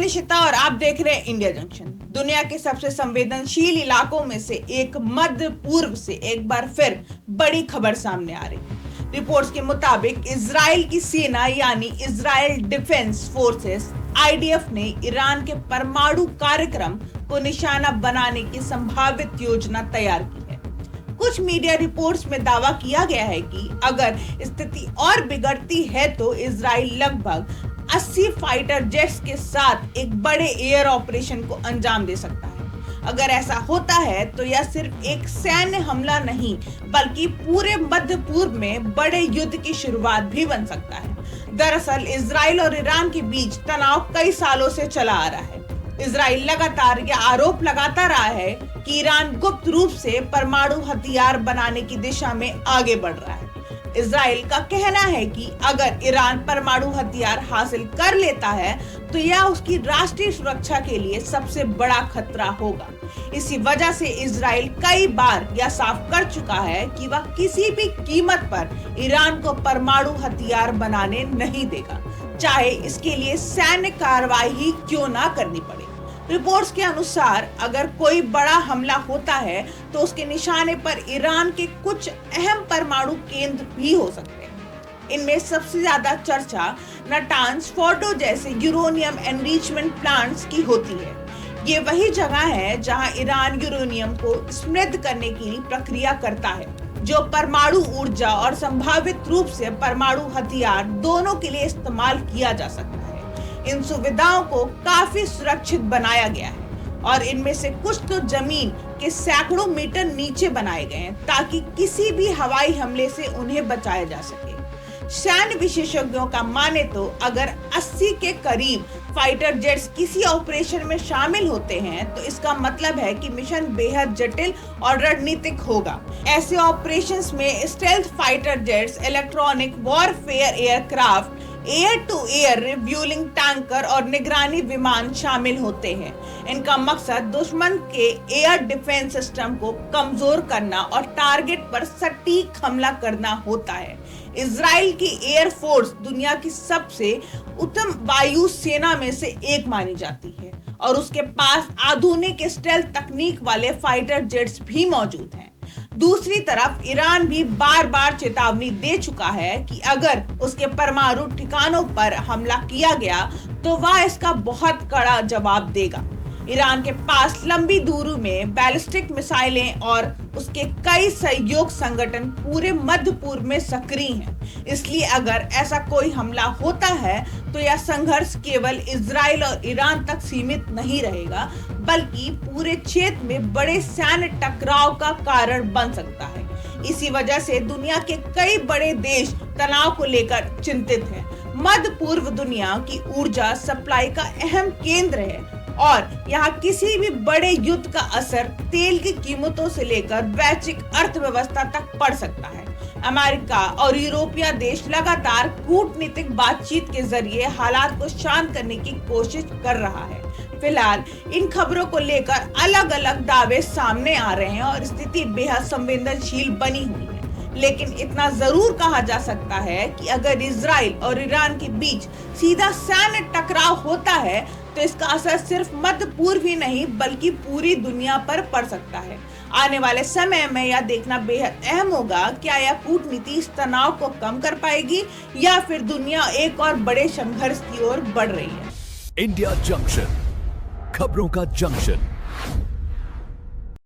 निशिता और आप देख रहे हैं इंडिया जंक्शन। दुनिया के सबसे संवेदनशील इलाकों में से एक मध्य पूर्व से एक बार फिर बड़ी खबर सामने आ रही है। रिपोर्ट्स के मुताबिक इजराइल की सेना यानी इजराइल डिफेंस फोर्सेस IDF ने ईरान के परमाणु कार्यक्रम को निशाना बनाने की संभावित योजना तैयार की है। कुछ मीडिया रिपोर्ट्स में दावा किया गया है कि अगर स्थिति और बिगड़ती है तो इजराइल लगभग 80 फाइटर जेट्स के साथ एक बड़े एयर ऑपरेशन को अंजाम दे सकता है। अगर ऐसा होता है तो यह सिर्फ एक सैन्य हमला नहीं बल्कि पूरे मध्य पूर्व में बड़े युद्ध की शुरुआत भी बन सकता है। दरअसल इजराइल और ईरान के बीच तनाव कई सालों से चला आ रहा है। इजराइल लगातार यह आरोप लगाता रहा है कि ईरान गुप्त रूप से परमाणु हथियार बनाने की दिशा में आगे बढ़ रहा है। इजराइल का कहना है कि अगर ईरान परमाणु हथियार हासिल कर लेता है तो यह उसकी राष्ट्रीय सुरक्षा के लिए सबसे बड़ा खतरा होगा। इसी वजह से इजराइल कई बार यह साफ कर चुका है कि वह किसी भी कीमत पर ईरान को परमाणु हथियार बनाने नहीं देगा, चाहे इसके लिए सैन्य कार्रवाई ही क्यों ना करनी पड़े। रिपोर्ट्स के अनुसार अगर कोई बड़ा हमला होता है तो उसके निशाने पर ईरान के कुछ अहम परमाणु केंद्र भी हो सकते हैं। इनमें सबसे ज्यादा चर्चा नाटांज, फोर्डो जैसे यूरेनियम एनरिचमेंट प्लांट्स की होती है। ये वही जगह है जहां ईरान यूरेनियम को समृद्ध करने की प्रक्रिया करता है, जो परमाणु ऊर्जा और संभावित रूप से परमाणु हथियार दोनों के लिए इस्तेमाल किया जा सकता है। इन सुविधाओं को काफी सुरक्षित बनाया गया है और इनमें से कुछ तो जमीन के सैकड़ों मीटर नीचे बनाए गए हैं ताकि किसी भी हवाई हमले से उन्हें बचाया जा सके। सैन्य विशेषज्ञों का माने तो अगर 80 के करीब फाइटर जेट्स किसी ऑपरेशन में शामिल होते हैं तो इसका मतलब है कि मिशन बेहद जटिल और रणनीतिक होगा। ऐसे ऑपरेशंस में stealth fighter jets, electronic warfare aircraft, air to air refuelling tanker और निगरानी विमान शामिल होते हैं। इनका मकसद दुश्मन के एयर डिफेंस सिस्टम को कमजोर करना और टारगेट पर सटीक हमला करना होता है। इजराइल की एयर फोर्स दुनिया की सबसे उत्तम वायु सेना में से एक मानी जाती है और उसके पास आधुनिक स्टेल्थ तकनीक वाले फाइटर जेट्स भी मौजूद हैं। दूसरी तरफ ईरान भी बार बार चेतावनी दे चुका है कि अगर उसके परमाणु ठिकानों पर हमला किया गया तो वह इसका बहुत कड़ा जवाब देगा। ईरान के पास लंबी दूरी में बैलिस्टिक मिसाइलें और उसके कई सहयोग संगठन पूरे मध्य पूर्व में सक्रिय हैं। इसलिए अगर ऐसा कोई हमला होता है तो यह संघर्ष केवल इजराइल और ईरान तक सीमित नहीं रहेगा बल्कि पूरे क्षेत्र में बड़े सैन्य टकराव का कारण बन सकता है। इसी वजह से दुनिया के कई बड़े देश तनाव को लेकर चिंतित हैं। मध्य पूर्व दुनिया की ऊर्जा सप्लाई का अहम केंद्र है और यहाँ किसी भी बड़े युद्ध का असर तेल की कीमतों से लेकर वैश्विक अर्थव्यवस्था तक पड़ सकता है। अमेरिका और यूरोपीय देश लगातार कूटनीतिक बातचीत के जरिए हालात को शांत करने की कोशिश कर रहा है। फिलहाल इन खबरों को लेकर अलग अलग दावे सामने आ रहे हैं और स्थिति बेहद संवेदनशील बनी हुई है। लेकिन इतना जरूर कहा जा सकता है कि अगर इजराइल और ईरान के बीच सीधा सैन्य टकराव होता है तो इसका असर सिर्फ मध्य पूर्व ही नहीं बल्कि पूरी दुनिया पर पड़ सकता है। आने वाले समय में यह देखना बेहद अहम होगा क्या यह कूटनीति इस तनाव को कम कर पाएगी या फिर दुनिया एक और बड़े संघर्ष की ओर बढ़ रही है। इंडिया जंक्शन, खबरों का जंक्शन।